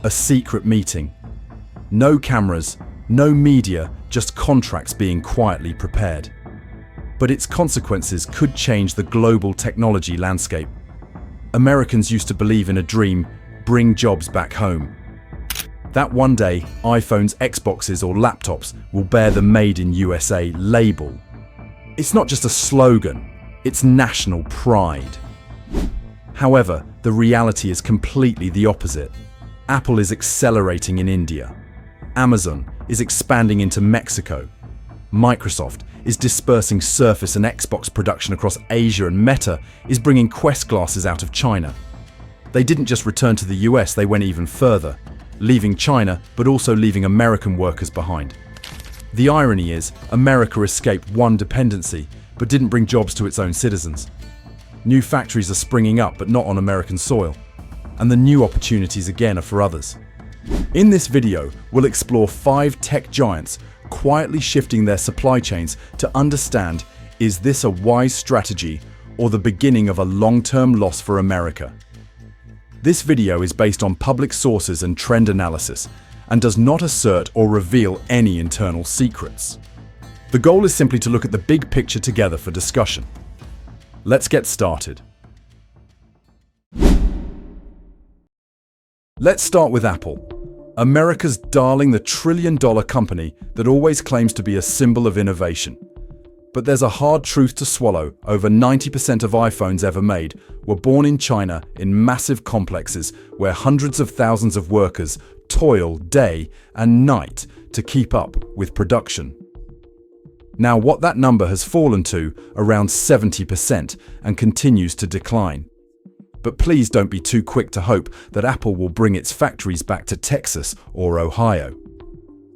A secret meeting. No cameras, no media, just contracts being quietly prepared. But its consequences could change the global technology landscape. Americans used to believe in a dream: bring jobs back home. That one day, iPhones, Xboxes, or laptops will bear the Made in USA label. It's not just a slogan, it's national pride. However, the reality is completely the opposite. Apple is accelerating in India. Amazon is expanding into Mexico. Microsoft is dispersing Surface and Xbox production across Asia, and Meta is bringing Quest glasses out of China. They didn't just return to the US, they went even further, leaving China but also leaving American workers behind. The irony is, America escaped one dependency but didn't bring jobs to its own citizens. New factories are springing up but not on American soil, and the new opportunities again are for others. In this video, we'll explore 5 tech giants quietly shifting their supply chains to understand, is this a wise strategy or the beginning of a long-term loss for America? This video is based on public sources and trend analysis and does not assert or reveal any internal secrets. The goal is simply to look at the big picture together for discussion. Let's get started. Let's start with Apple, America's darling, the trillion-dollar company that always claims to be a symbol of innovation. But there's a hard truth to swallow. Over 90% of iPhones ever made were born in China in massive complexes where hundreds of thousands of workers toil day and night to keep up with production. Now, what that number has fallen to around 70% and continues to decline. But please don't be too quick to hope that Apple will bring its factories back to Texas or Ohio.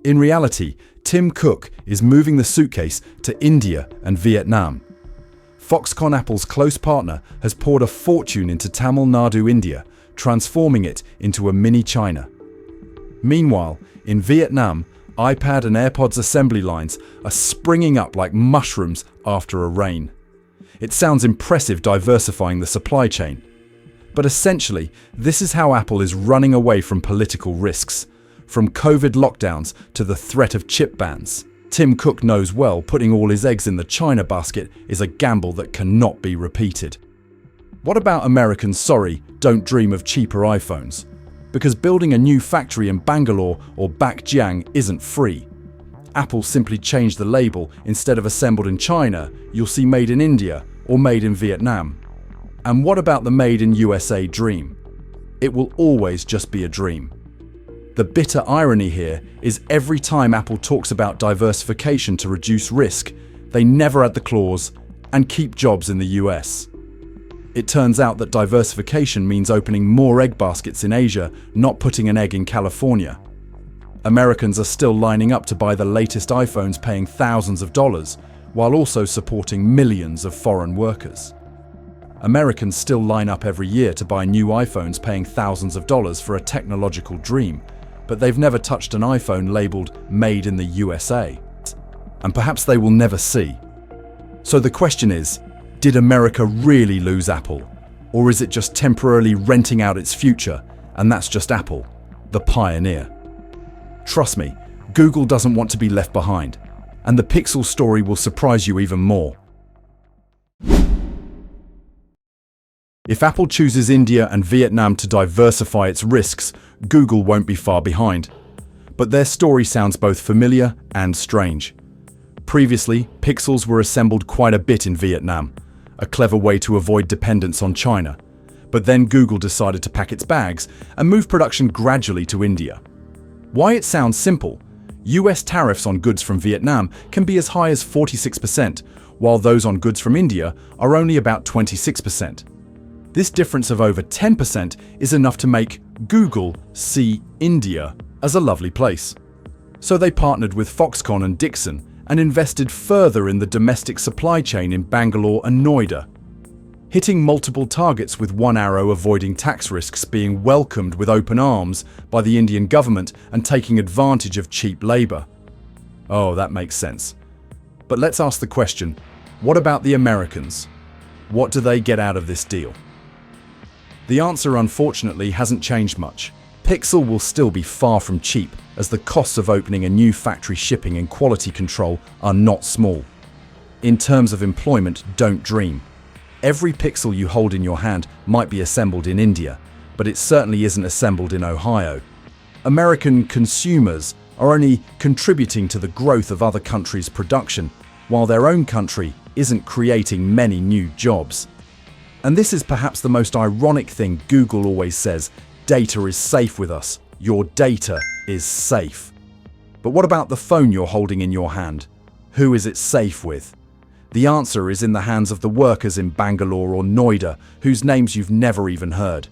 In reality, Tim Cook is moving the suitcase to India and Vietnam. Foxconn, Apple's close partner, has poured a fortune into Tamil Nadu, India, transforming it into a mini China. Meanwhile, in Vietnam, iPad and AirPods assembly lines are springing up like mushrooms after a rain. It sounds impressive diversifying the supply chain. But essentially, this is how Apple is running away from political risks, from COVID lockdowns to the threat of chip bans. Tim Cook knows well putting all his eggs in the China basket is a gamble that cannot be repeated. What about Americans? Sorry, don't dream of cheaper iPhones. Because building a new factory in Bangalore or Bakjiang isn't free. Apple simply changed the label. Instead of assembled in China, you'll see made in India or made in Vietnam. And what about the made in USA dream? It will always just be a dream. The bitter irony here is every time Apple talks about diversification to reduce risk, they never add the clause, and keep jobs in the US. It turns out that diversification means opening more egg baskets in Asia, not putting an egg in California. Americans are still lining up to buy the latest iPhones, paying thousands of dollars, while also supporting millions of foreign workers. Americans still line up every year to buy new iPhones, paying thousands of dollars for a technological dream, but they've never touched an iPhone labeled Made in the USA. And perhaps they will never see. So the question is, did America really lose Apple? Or is it just temporarily renting out its future, and that's just Apple, the pioneer? Trust me, Google doesn't want to be left behind, and the Pixel story will surprise you even more. If Apple chooses India and Vietnam to diversify its risks, Google won't be far behind. But their story sounds both familiar and strange. Previously, Pixels were assembled quite a bit in Vietnam, a clever way to avoid dependence on China. But then Google decided to pack its bags and move production gradually to India. Why it sounds simple. US tariffs on goods from Vietnam can be as high as 46%, while those on goods from India are only about 26%. This difference of over 10% is enough to make Google see India as a lovely place. So they partnered with Foxconn and Dixon and invested further in the domestic supply chain in Bangalore and Noida, hitting multiple targets with one arrow, avoiding tax risks, being welcomed with open arms by the Indian government and taking advantage of cheap labor. Oh, that makes sense. But let's ask the question, what about the Americans? What do they get out of this deal? The answer, unfortunately, hasn't changed much. Pixel will still be far from cheap, as the costs of opening a new factory, shipping and quality control are not small. In terms of employment, don't dream. Every Pixel you hold in your hand might be assembled in India, but it certainly isn't assembled in Ohio. American consumers are only contributing to the growth of other countries' production, while their own country isn't creating many new jobs. And this is perhaps the most ironic thing. Google always says, data is safe with us. Your data is safe. But what about the phone you're holding in your hand? Who is it safe with? The answer is in the hands of the workers in Bangalore or Noida, whose names you've never even heard.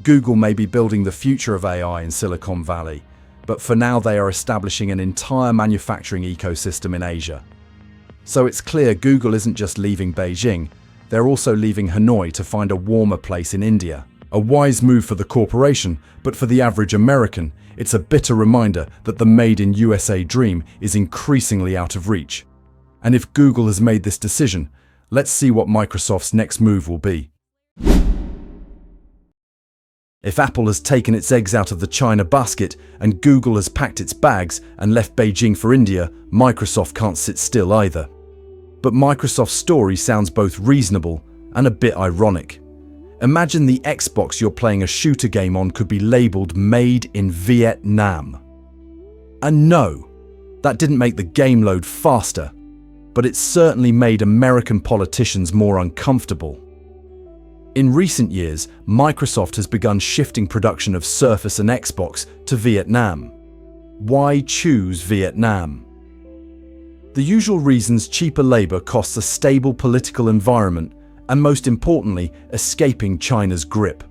Google may be building the future of AI in Silicon Valley, but for now they are establishing an entire manufacturing ecosystem in Asia. So it's clear Google isn't just leaving Beijing, they're also leaving Hanoi to find a warmer place in India. A wise move for the corporation, but for the average American, it's a bitter reminder that the Made in USA dream is increasingly out of reach. And if Google has made this decision, let's see what Microsoft's next move will be. If Apple has taken its eggs out of the China basket and Google has packed its bags and left Beijing for India, Microsoft can't sit still either. But Microsoft's story sounds both reasonable and a bit ironic. Imagine the Xbox you're playing a shooter game on could be labeled Made in Vietnam. And no, that didn't make the game load faster, but it certainly made American politicians more uncomfortable. In recent years, Microsoft has begun shifting production of Surface and Xbox to Vietnam. Why choose Vietnam? The usual reasons: cheaper labor costs, a stable political environment, and most importantly, escaping China's grip.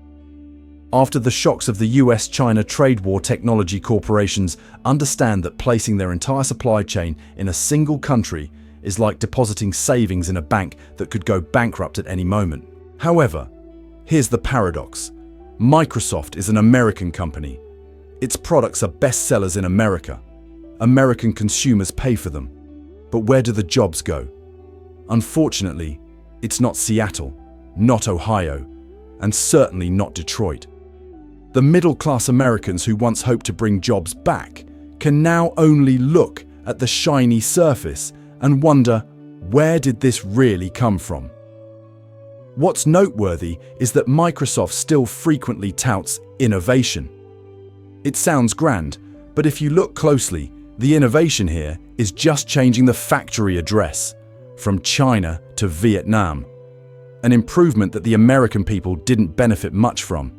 After the shocks of the US-China trade war, technology corporations understand that placing their entire supply chain in a single country is like depositing savings in a bank that could go bankrupt at any moment. However, here's the paradox. Microsoft is an American company. Its products are bestsellers in America. American consumers pay for them. But where do the jobs go? Unfortunately, it's not Seattle, not Ohio, and certainly not Detroit. The middle-class Americans who once hoped to bring jobs back can now only look at the shiny surface and wonder, where did this really come from? What's noteworthy is that Microsoft still frequently touts innovation. It sounds grand, but if you look closely, the innovation here is just changing the factory address from China to Vietnam, an improvement that the American people didn't benefit much from.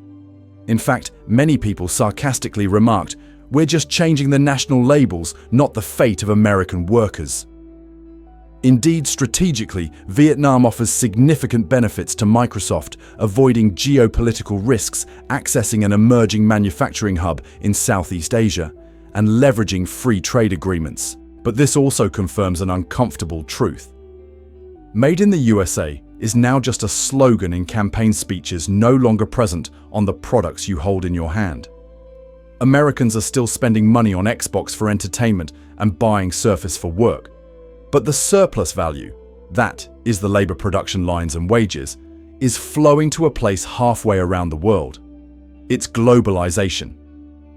In fact, many people sarcastically remarked, "We're just changing the national labels, not the fate of American workers." Indeed, strategically, Vietnam offers significant benefits to Microsoft, avoiding geopolitical risks, accessing an emerging manufacturing hub in Southeast Asia, and leveraging free trade agreements. But this also confirms an uncomfortable truth. Made in the USA is now just a slogan in campaign speeches, no longer present on the products you hold in your hand. Americans are still spending money on Xbox for entertainment and buying Surface for work. But the surplus value, that is the labor production lines and wages, is flowing to a place halfway around the world. It's globalization.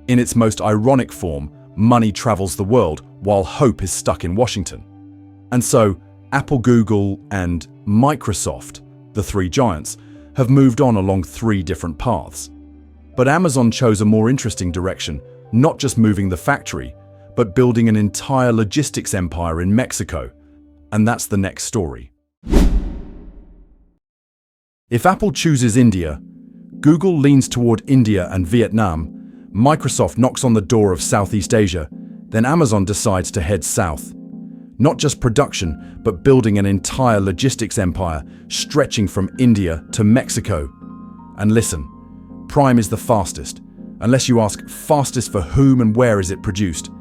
In its most ironic form, money travels the world while hope is stuck in Washington. And so, Apple, Google, and Microsoft, the three giants, have moved on along three different paths. But Amazon chose a more interesting direction, not just moving the factory, but building an entire logistics empire in Mexico. And that's the next story. If Apple chooses India, Google leans toward India and Vietnam, Microsoft knocks on the door of Southeast Asia, then Amazon decides to head south. Not just production, but building an entire logistics empire stretching from India to Mexico. And listen, Prime is the fastest, unless you ask fastest for whom and where is it produced.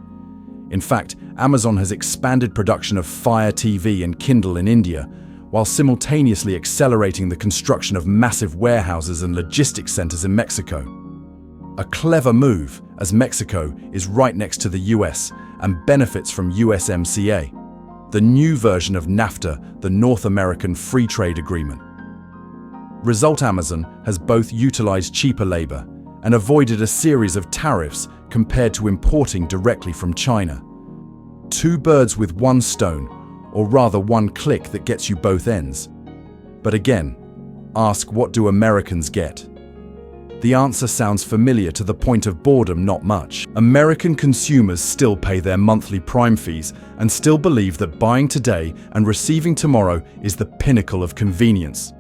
In fact, Amazon has expanded production of Fire TV and Kindle in India, while simultaneously accelerating the construction of massive warehouses and logistics centers in Mexico. A clever move, as Mexico is right next to the US and benefits from USMCA, the new version of NAFTA, the North American Free Trade Agreement. Result: Amazon has both utilized cheaper labor and avoided a series of tariffs compared to importing directly from China. Two birds with one stone, or rather one click that gets you both ends. But again, ask, what do Americans get? The answer sounds familiar to the point of boredom, not much. American consumers still pay their monthly Prime fees and still believe that buying today and receiving tomorrow is the pinnacle of convenience.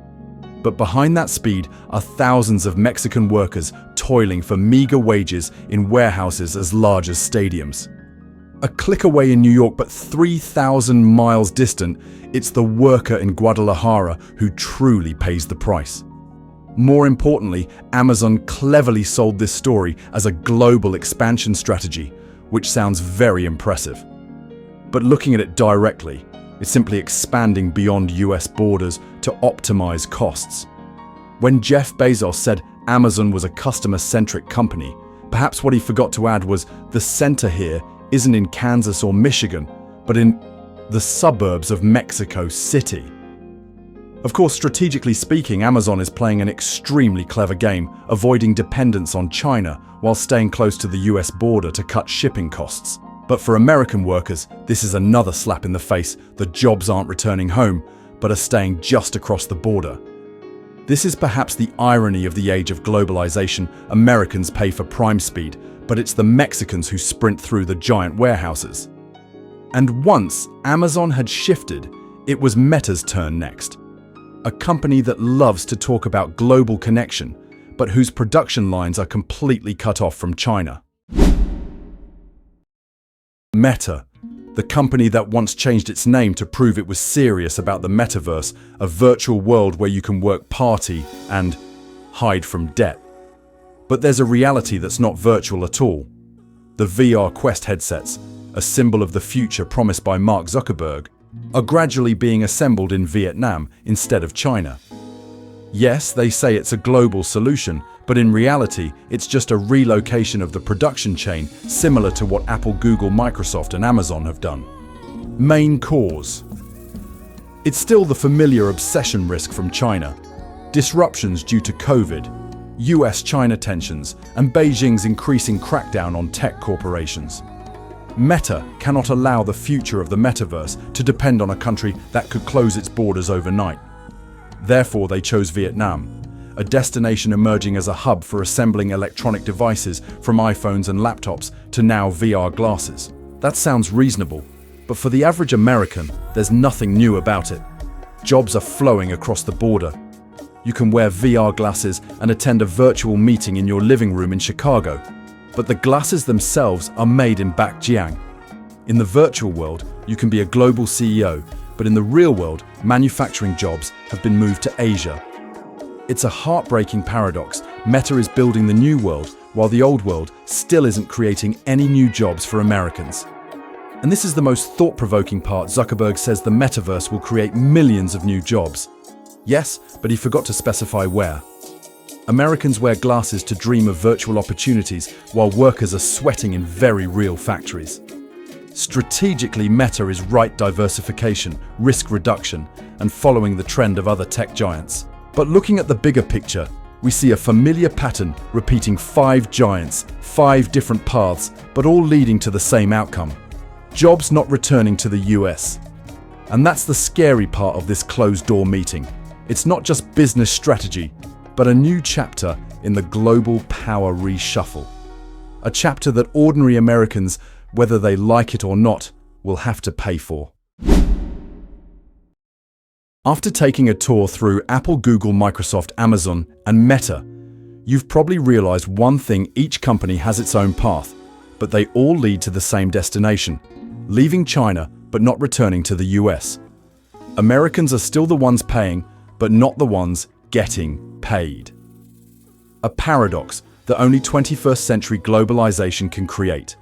But behind that speed are thousands of Mexican workers toiling for meager wages in warehouses as large as stadiums. A click away in New York, but 3,000 miles distant, it's the worker in Guadalajara who truly pays the price. More importantly, Amazon cleverly sold this story as a global expansion strategy, which sounds very impressive. But looking at it directly, it's simply expanding beyond US borders to optimize costs. When Jeff Bezos said Amazon was a customer-centric company, perhaps what he forgot to add was the center here isn't in Kansas or Michigan, but in the suburbs of Mexico City. Of course, strategically speaking, Amazon is playing an extremely clever game, avoiding dependence on China while staying close to the US border to cut shipping costs. But for American workers, this is another slap in the face. The jobs aren't returning home, but are staying just across the border. This is perhaps the irony of the age of globalization. Americans pay for prime speed, but it's the Mexicans who sprint through the giant warehouses. And once Amazon had shifted, it was Meta's turn next. A company that loves to talk about global connection, but whose production lines are completely cut off from China. Meta, the company that once changed its name to prove it was serious about the metaverse, a virtual world where you can work, party, and hide from debt. But there's a reality that's not virtual at all. The VR Quest headsets, a symbol of the future promised by Mark Zuckerberg, are gradually being assembled in Vietnam instead of China. Yes, they say it's a global solution, but in reality, it's just a relocation of the production chain, similar to what Apple, Google, Microsoft, and Amazon have done. Main cause. It's still the familiar obsession risk from China. Disruptions due to COVID, US-China tensions, and Beijing's increasing crackdown on tech corporations. Meta cannot allow the future of the metaverse to depend on a country that could close its borders overnight. Therefore, they chose Vietnam, a destination emerging as a hub for assembling electronic devices from iPhones and laptops to now VR glasses. That sounds reasonable, but for the average American, there's nothing new about it. Jobs are flowing across the border. You can wear VR glasses and attend a virtual meeting in your living room in Chicago, but the glasses themselves are made in Baekjiang. In the virtual world, you can be a global CEO, but in the real world, manufacturing jobs have been moved to Asia. It's a heartbreaking paradox. Meta is building the new world, while the old world still isn't creating any new jobs for Americans. And this is the most thought-provoking part. Zuckerberg says the metaverse will create millions of new jobs. Yes, but he forgot to specify where. Americans wear glasses to dream of virtual opportunities, while workers are sweating in very real factories. Strategically, Meta is right diversification, risk reduction, and following the trend of other tech giants. But looking at the bigger picture, we see a familiar pattern repeating 5 giants, 5 different paths, but all leading to the same outcome. Jobs not returning to the US. And that's the scary part of this closed-door meeting. It's not just business strategy, but a new chapter in the global power reshuffle. A chapter that ordinary Americans, whether they like it or not, will have to pay for. After taking a tour through Apple, Google, Microsoft, Amazon, and Meta, you've probably realized one thing: each company has its own path, but they all lead to the same destination, leaving China but not returning to the US. Americans are still the ones paying, but not the ones getting paid. A paradox that only 21st century globalization can create.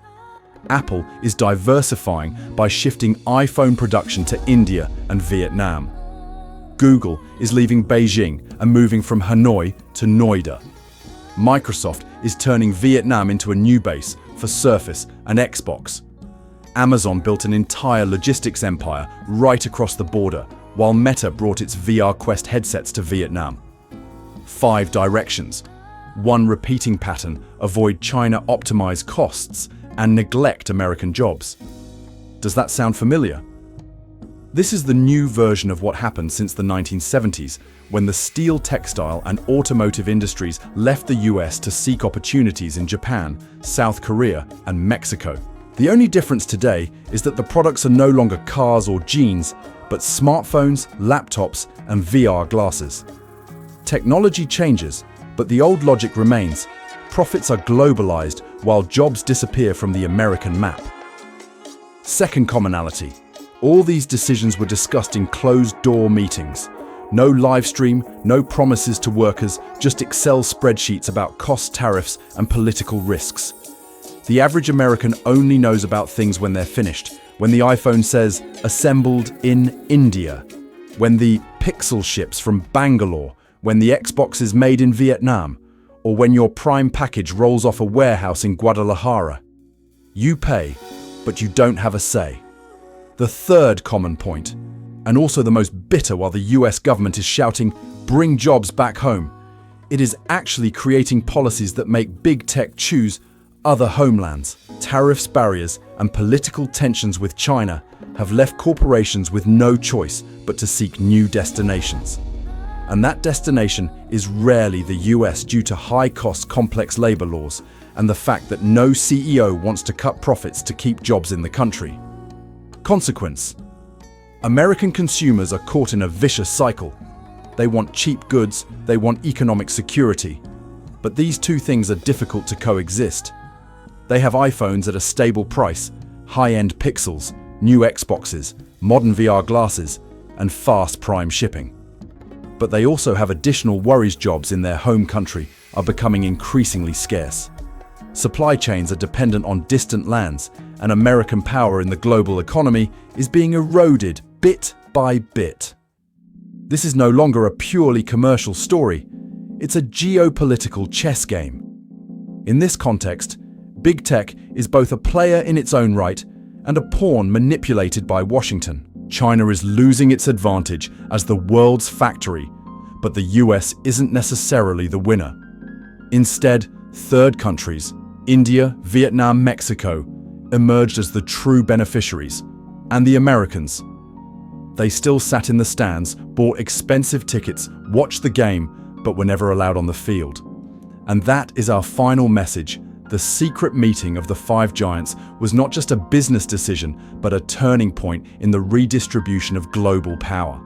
Apple is diversifying by shifting iPhone production to India and Vietnam. Google is leaving Beijing and moving from Hanoi to Noida. Microsoft is turning Vietnam into a new base for Surface and Xbox. Amazon built an entire logistics empire right across the border, while Meta brought its VR Quest headsets to Vietnam. 5 directions. one repeating pattern: avoid China, optimize costs, and neglect American jobs. Does that sound familiar? This is the new version of what happened since the 1970s, when the steel, textile, and automotive industries left the US to seek opportunities in Japan, South Korea, and Mexico. The only difference today is that the products are no longer cars or jeans, but smartphones, laptops, and VR glasses. Technology changes, but the old logic remains. Profits are globalized while jobs disappear from the American map. Second commonality. All these decisions were discussed in closed-door meetings. No live stream, no promises to workers, just Excel spreadsheets about cost, tariffs, and political risks. The average American only knows about things when they're finished, when the iPhone says, assembled in India, when the Pixel ships from Bangalore, when the Xbox is made in Vietnam, or when your Prime package rolls off a warehouse in Guadalajara. You pay, but you don't have a say. The third common point, and also the most bitter while the US government is shouting, bring jobs back home, it is actually creating policies that make big tech choose other homelands. Tariffs, barriers, and political tensions with China have left corporations with no choice but to seek new destinations. And that destination is rarely the US due to high-cost, complex labor laws and the fact that no CEO wants to cut profits to keep jobs in the country. Consequence: American consumers are caught in a vicious cycle. They want cheap goods, they want economic security. But these two things are difficult to coexist. They have iPhones at a stable price, high-end Pixels, new Xboxes, modern VR glasses, and fast Prime shipping. But they also have additional worries. Jobs in their home country are becoming increasingly scarce. Supply chains are dependent on distant lands, and American power in the global economy is being eroded bit by bit. This is no longer a purely commercial story. It's a geopolitical chess game. In this context, big tech is both a player in its own right and a pawn manipulated by Washington. China is losing its advantage as the world's factory, but the US isn't necessarily the winner. Instead, third countries, India, Vietnam, Mexico, emerged as the true beneficiaries, and the Americans. They still sat in the stands, bought expensive tickets, watched the game, but were never allowed on the field. And that is our final message. The secret meeting of the five giants was not just a business decision, but a turning point in the redistribution of global power.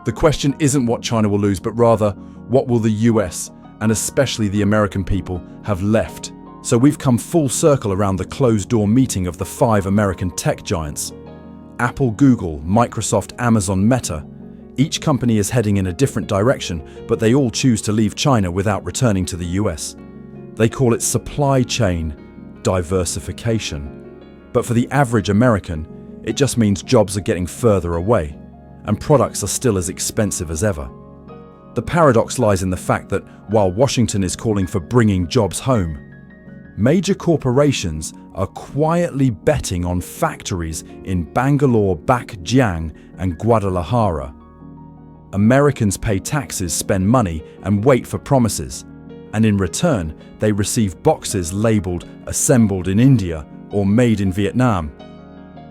The question isn't what China will lose, but rather, what will the US, and especially the American people, have left? So we've come full circle around the closed-door meeting of the five American tech giants. Apple, Google, Microsoft, Amazon, Meta. Each company is heading in a different direction, but they all choose to leave China without returning to the US. They call it supply chain diversification. But for the average American, it just means jobs are getting further away, and products are still as expensive as ever. The paradox lies in the fact that while Washington is calling for bringing jobs home, major corporations are quietly betting on factories in Bangalore, Jiang, and Guadalajara. Americans pay taxes, spend money, and wait for promises. And in return, they receive boxes labeled assembled in India or made in Vietnam.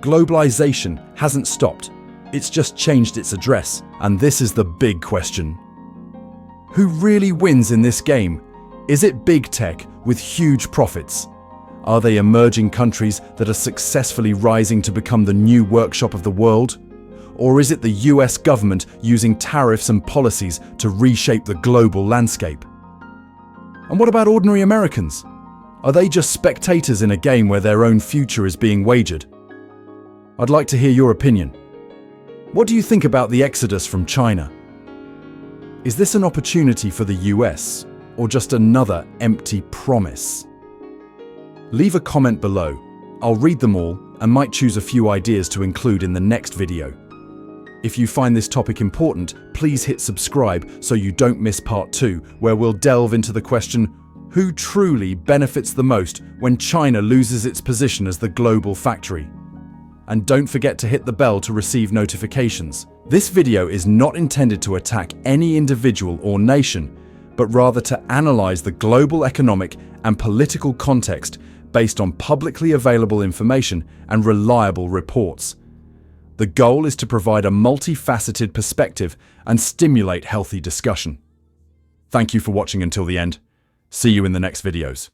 Globalization hasn't stopped. It's just changed its address. And this is the big question. Who really wins in this game? Is it big tech with huge profits? Are they emerging countries that are successfully rising to become the new workshop of the world? Or is it the US government using tariffs and policies to reshape the global landscape? And what about ordinary Americans? Are they just spectators in a game where their own future is being wagered? I'd like to hear your opinion. What do you think about the exodus from China? Is this an opportunity for the US, or just another empty promise? Leave a comment below. I'll read them all and might choose a few ideas to include in the next video. If you find this topic important, please hit subscribe so you don't miss part 2, where we'll delve into the question, who truly benefits the most when China loses its position as the global factory? And don't forget to hit the bell to receive notifications. This video is not intended to attack any individual or nation, but rather to analyze the global economic and political context based on publicly available information and reliable reports. The goal is to provide a multifaceted perspective and stimulate healthy discussion. Thank you for watching until the end. See you in the next videos.